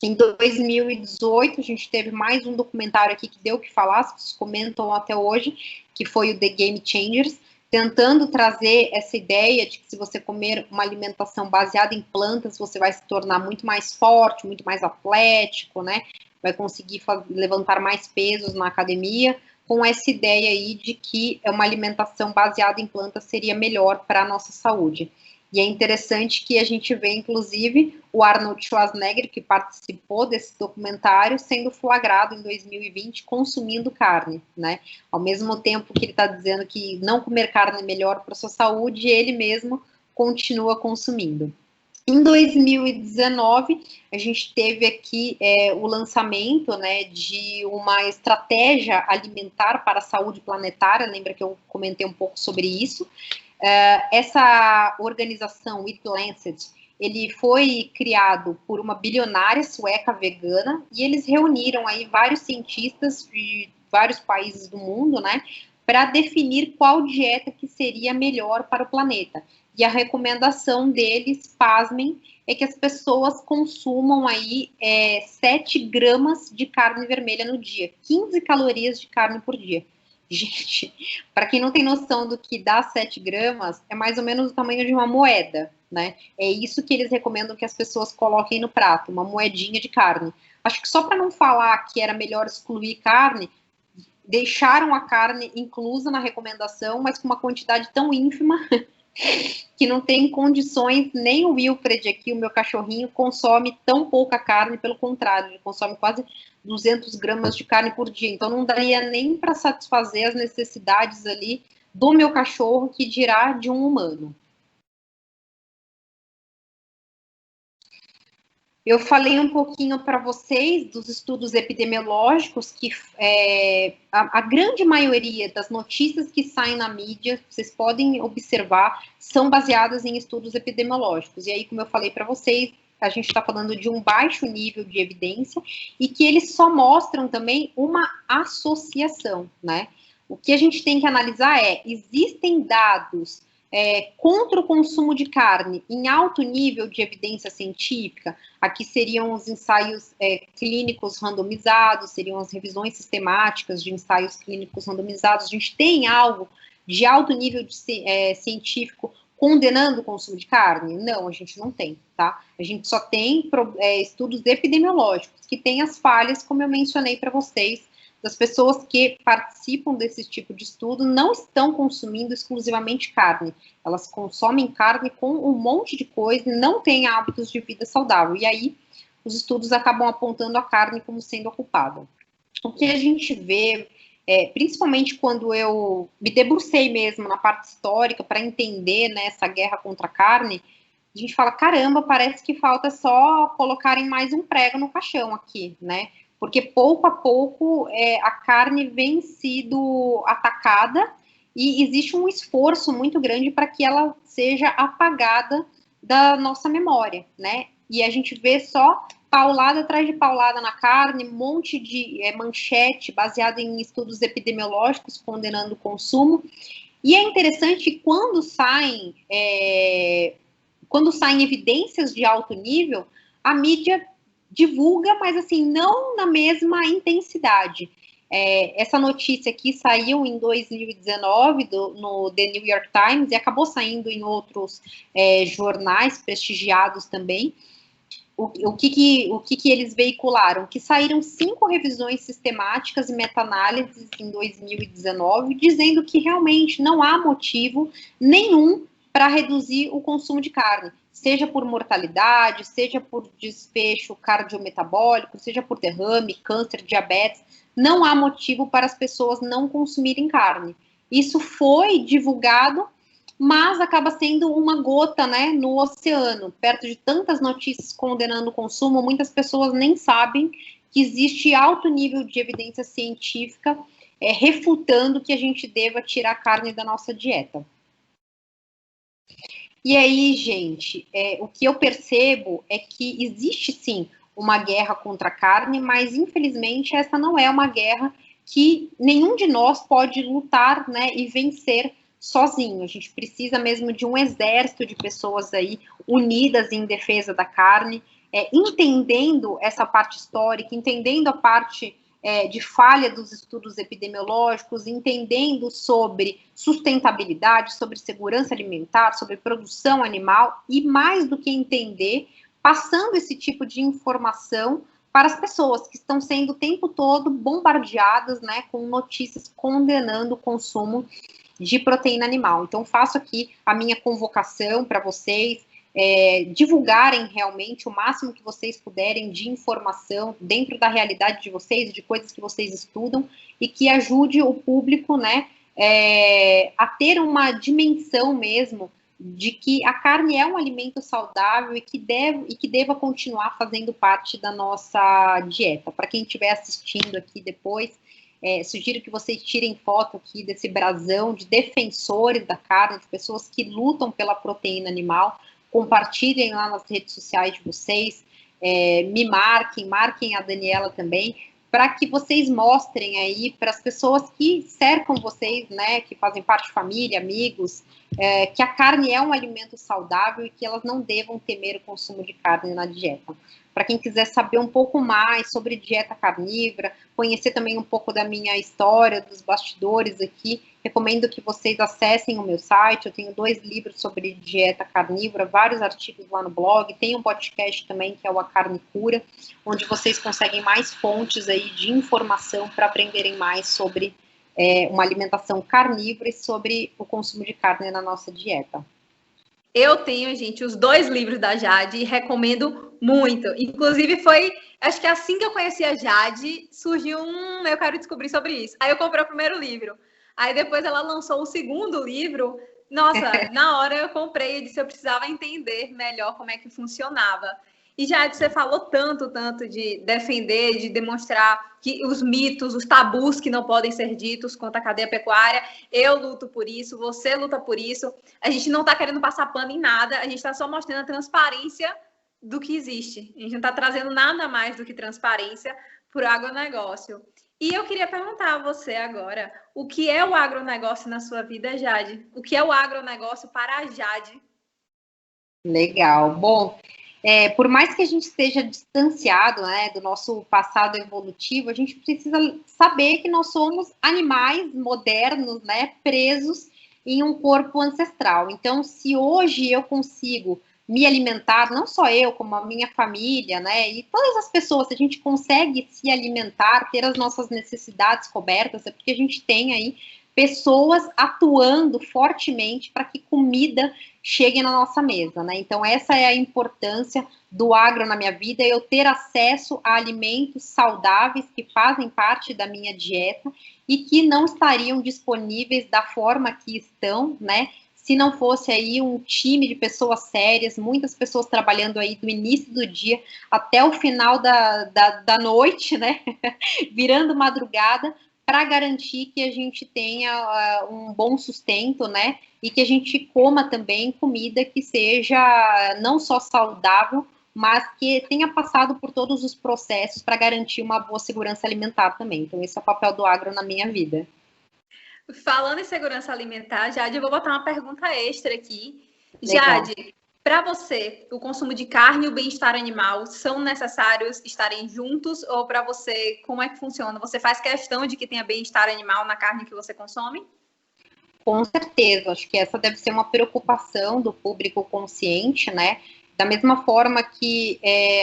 Em 2018, a gente teve mais um documentário aqui que deu o que falar, as pessoas comentam até hoje, que foi o The Game Changers, tentando trazer essa ideia de que, se você comer uma alimentação baseada em plantas, você vai se tornar muito mais forte, muito mais atlético, né? vai conseguir levantar mais pesos na academia, com essa ideia aí de que uma alimentação baseada em plantas seria melhor para a nossa saúde. E é interessante que a gente vê, inclusive, o Arnold Schwarzenegger, que participou desse documentário, sendo flagrado em 2020 consumindo carne, né? Ao mesmo tempo que ele está dizendo que não comer carne é melhor para a sua saúde, ele mesmo continua consumindo. Em 2019, a gente teve aqui o lançamento, né, de uma estratégia alimentar para a saúde planetária. Lembra que eu comentei um pouco sobre isso? Essa organização, Eat Lancet, ele foi criado por uma bilionária sueca vegana, e eles reuniram aí vários cientistas de vários países do mundo, né, para definir qual dieta que seria melhor para o planeta. E a recomendação deles, pasmem, é que as pessoas consumam aí 7 gramas de carne vermelha no dia, 15 calorias de carne por dia. Gente, para quem não tem noção do que dá 7 gramas, é mais ou menos o tamanho de uma moeda, né? É isso que eles recomendam que as pessoas coloquem no prato, uma moedinha de carne. Acho que só para não falar que era melhor excluir carne, deixaram a carne inclusa na recomendação, mas com uma quantidade tão ínfima que não tem condições. Nem o Wilfred aqui, o meu cachorrinho, consome tão pouca carne, pelo contrário, ele consome quase 200 gramas de carne por dia, então não daria nem para satisfazer as necessidades ali do meu cachorro, que dirá de um humano. Eu falei um pouquinho para vocês dos estudos epidemiológicos, que a grande maioria das notícias que saem na mídia, vocês podem observar, são baseadas em estudos epidemiológicos. E aí, como eu falei para vocês, a gente está falando de um baixo nível de evidência e que eles só mostram também uma associação, né? O que a gente tem que analisar existem dados contra o consumo de carne em alto nível de evidência científica. Aqui seriam os ensaios clínicos randomizados, seriam as revisões sistemáticas de ensaios clínicos randomizados. A gente tem algo de alto nível científico condenando o consumo de carne? Não, a gente não tem, tá? A gente só tem estudos epidemiológicos, que têm as falhas, como eu mencionei para vocês, das pessoas que participam desse tipo de estudo não estão consumindo exclusivamente carne. Elas consomem carne com um monte de coisa e não têm hábitos de vida saudável. E aí, os estudos acabam apontando a carne como sendo a culpada. O que a gente vê, principalmente quando eu me debrucei mesmo na parte histórica para entender, né, essa guerra contra a carne, a gente fala, caramba, parece que falta só colocarem mais um prego no caixão aqui, né? Porque pouco a pouco a carne vem sido atacada e existe um esforço muito grande para que ela seja apagada da nossa memória, né? E a gente vê só paulada atrás de paulada na carne, um monte de manchete baseada em estudos epidemiológicos condenando o consumo. E é interessante que quando saem evidências de alto nível, a mídia divulga, mas assim, não na mesma intensidade. Essa notícia aqui saiu em 2019 no The New York Times e acabou saindo em outros jornais prestigiados também. O que eles veicularam? Que saíram 5 revisões sistemáticas e meta-análises em 2019, dizendo que realmente não há motivo nenhum para reduzir o consumo de carne, seja por mortalidade, seja por desfecho cardiometabólico, seja por derrame, câncer, diabetes. Não há motivo para as pessoas não consumirem carne. Isso foi divulgado, mas acaba sendo uma gota, né, no oceano. Perto de tantas notícias condenando o consumo, muitas pessoas nem sabem que existe alto nível de evidência científica refutando que a gente deva tirar carne da nossa dieta. E aí, gente, o que eu percebo é que existe, sim, uma guerra contra a carne, mas, infelizmente, essa não é uma guerra que nenhum de nós pode lutar, né, e vencer sozinho. A gente precisa mesmo de um exército de pessoas aí unidas em defesa da carne, entendendo essa parte histórica, entendendo a parte de falha dos estudos epidemiológicos, entendendo sobre sustentabilidade, sobre segurança alimentar, sobre produção animal, e mais do que entender, passando esse tipo de informação para as pessoas que estão sendo o tempo todo bombardeadas, né, com notícias condenando o consumo de proteína animal. Então, faço aqui a minha convocação para vocês divulgarem realmente o máximo que vocês puderem de informação dentro da realidade de vocês, de coisas que vocês estudam, e que ajude o público, né, a ter uma dimensão mesmo de que a carne é um alimento saudável e que deva continuar fazendo parte da nossa dieta. Para quem estiver assistindo aqui depois, sugiro que vocês tirem foto aqui desse brasão de defensores da carne, de pessoas que lutam pela proteína animal, compartilhem lá nas redes sociais de vocês, me marquem a Daniela também, para que vocês mostrem aí para as pessoas que cercam vocês, né, que fazem parte de família, amigos, que a carne é um alimento saudável e que elas não devam temer o consumo de carne na dieta. Para quem quiser saber um pouco mais sobre dieta carnívora, conhecer também um pouco da minha história, dos bastidores aqui, recomendo que vocês acessem o meu site. Eu tenho 2 livros sobre dieta carnívora, vários artigos lá no blog, tem um podcast também que é o A Carne Cura, onde vocês conseguem mais fontes aí de informação para aprenderem mais sobre uma alimentação carnívora e sobre o consumo de carne na nossa dieta. Eu tenho, gente, os 2 livros da Jade e recomendo muito. Inclusive, foi, acho que assim que eu conheci a Jade, surgiu eu quero descobrir sobre isso. Aí eu comprei o primeiro livro. Aí depois ela lançou o segundo livro. Nossa, na hora eu comprei e disse que eu precisava entender melhor como é que funcionava. E Jade, você falou tanto de defender, de demonstrar que os mitos, os tabus que não podem ser ditos quanto à cadeia pecuária. Eu luto por isso, você luta por isso. A gente não está querendo passar pano em nada, a gente está só mostrando a transparência do que existe. A gente não está trazendo nada mais do que transparência para o agronegócio. E eu queria perguntar a você agora, o que é o agronegócio na sua vida, Jade? O que é o agronegócio para a Jade? Legal. Bom, por mais que a gente esteja distanciado, né, do nosso passado evolutivo, a gente precisa saber que nós somos animais modernos, né, presos em um corpo ancestral. Então, se hoje eu consigo me alimentar, não só eu, como a minha família, né, e todas as pessoas, se a gente consegue se alimentar, ter as nossas necessidades cobertas, é porque a gente tem aí pessoas atuando fortemente para que comida chegue na nossa mesa, né? Então, essa é a importância do agro na minha vida, eu ter acesso a alimentos saudáveis que fazem parte da minha dieta e que não estariam disponíveis da forma que estão, né? Se não fosse aí um time de pessoas sérias, muitas pessoas trabalhando aí do início do dia até o final da noite, né? Virando madrugada, para garantir que a gente tenha um bom sustento, né? E que a gente coma também comida que seja não só saudável, mas que tenha passado por todos os processos para garantir uma boa segurança alimentar também. Então, esse é o papel do agro na minha vida. Falando em segurança alimentar, Jade, eu vou botar uma pergunta extra aqui. Legal. Jade, para você, o consumo de carne e o bem-estar animal são necessários estarem juntos? Ou para você, como é que funciona? Você faz questão de que tenha bem-estar animal na carne que você consome? Com certeza, acho que essa deve ser uma preocupação do público consciente, né? Da mesma forma que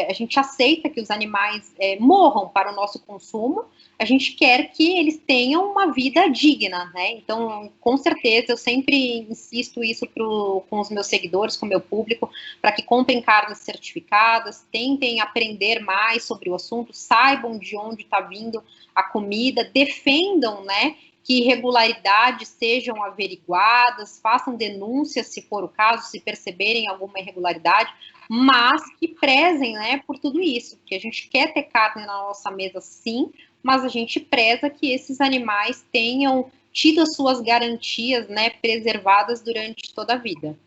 a gente aceita que os animais morram para o nosso consumo, a gente quer que eles tenham uma vida digna, né? Então, com certeza, eu sempre insisto isso com os meus seguidores, com o meu público, para que comprem carnes certificadas, tentem aprender mais sobre o assunto, saibam de onde está vindo a comida, defendam, né? Que irregularidades sejam averiguadas, façam denúncias se for o caso, se perceberem alguma irregularidade, mas que prezem, né, por tudo isso, porque a gente quer ter carne na nossa mesa sim, mas a gente preza que esses animais tenham tido as suas garantias, né, preservadas durante toda a vida.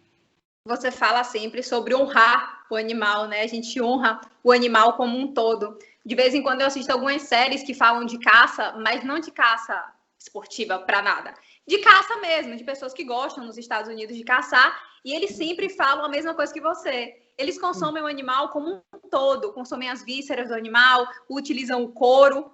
Você fala sempre sobre honrar o animal, né? A gente honra o animal como um todo. De vez em quando eu assisto algumas séries que falam de caça, mas não de caça esportiva para nada. De caça mesmo, de pessoas que gostam nos Estados Unidos de caçar, e eles sempre falam a mesma coisa que você. Eles consomem o animal como um todo, consomem as vísceras do animal, utilizam o couro,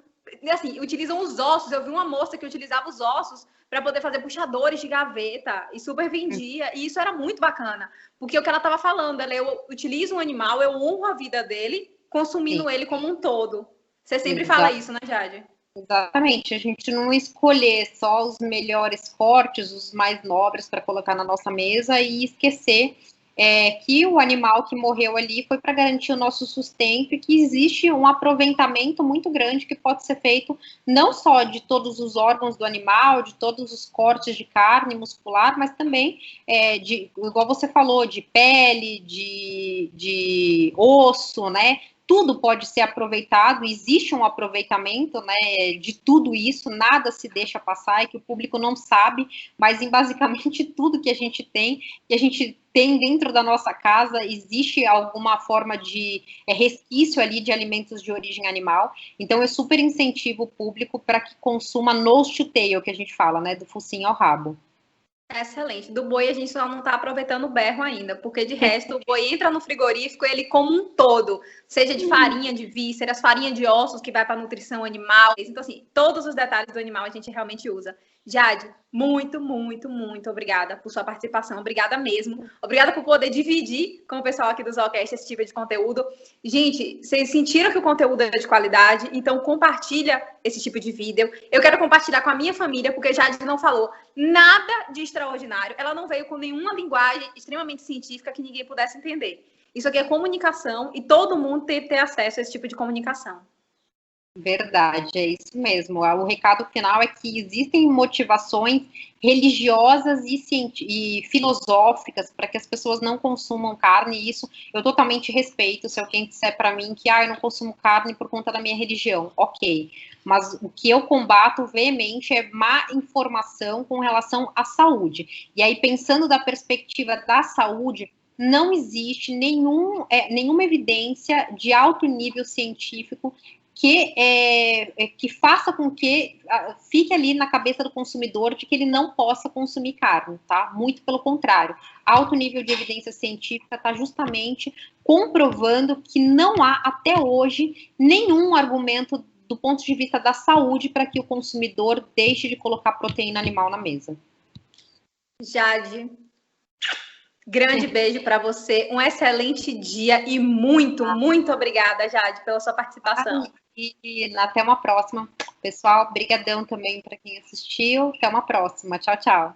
assim, utilizam os ossos. Eu vi uma moça que utilizava os ossos para poder fazer puxadores de gaveta e super vendia, e isso era muito bacana, porque o que ela estava falando, eu utilizo um animal, eu honro a vida dele consumindo ele como um todo. Você sempre fala isso, né, Jade? Exatamente, a gente não escolher só os melhores cortes, os mais nobres para colocar na nossa mesa e esquecer que o animal que morreu ali foi para garantir o nosso sustento e que existe um aproveitamento muito grande que pode ser feito não só de todos os órgãos do animal, de todos os cortes de carne muscular, mas também igual você falou, de pele, de osso, né? Tudo pode ser aproveitado, existe um aproveitamento, né, de tudo isso, nada se deixa passar, é que o público não sabe, mas em basicamente tudo que a gente tem dentro da nossa casa, existe alguma forma de resquício ali de alimentos de origem animal, então eu super incentivo o público para que consuma nose to tail, que a gente fala, né, do focinho ao rabo. Excelente. Do boi a gente só não está aproveitando o berro ainda, porque de resto o boi entra no frigorífico ele como um todo, seja de farinha de vísceras, farinha de ossos que vai para nutrição animal. Então assim, todos os detalhes do animal a gente realmente usa. Jade, muito, muito, muito obrigada por sua participação. Obrigada mesmo. Obrigada por poder dividir com o pessoal aqui do Zoocast esse tipo de conteúdo. Gente, vocês sentiram que o conteúdo é de qualidade, então compartilha esse tipo de vídeo. Eu quero compartilhar com a minha família, porque Jade não falou nada de extraordinário. Ela não veio com nenhuma linguagem extremamente científica que ninguém pudesse entender. Isso aqui é comunicação e todo mundo tem que ter acesso a esse tipo de comunicação. Verdade, é isso mesmo. O recado final é que existem motivações religiosas e filosóficas para que as pessoas não consumam carne, e isso eu totalmente respeito. Se alguém disser para mim que eu não consumo carne por conta da minha religião, ok. Mas o que eu combato veemente é má informação com relação à saúde. E aí, pensando da perspectiva da saúde, não existe nenhuma evidência de alto nível científico que faça com que fique ali na cabeça do consumidor de que ele não possa consumir carne, tá? Muito pelo contrário. Alto nível de evidência científica está justamente comprovando que não há, até hoje, nenhum argumento do ponto de vista da saúde para que o consumidor deixe de colocar proteína animal na mesa. Jade, grande beijo para você, um excelente dia e muito, muito obrigada, Jade, pela sua participação. E até uma próxima. Pessoal, brigadão também para quem assistiu. Até uma próxima. Tchau, tchau.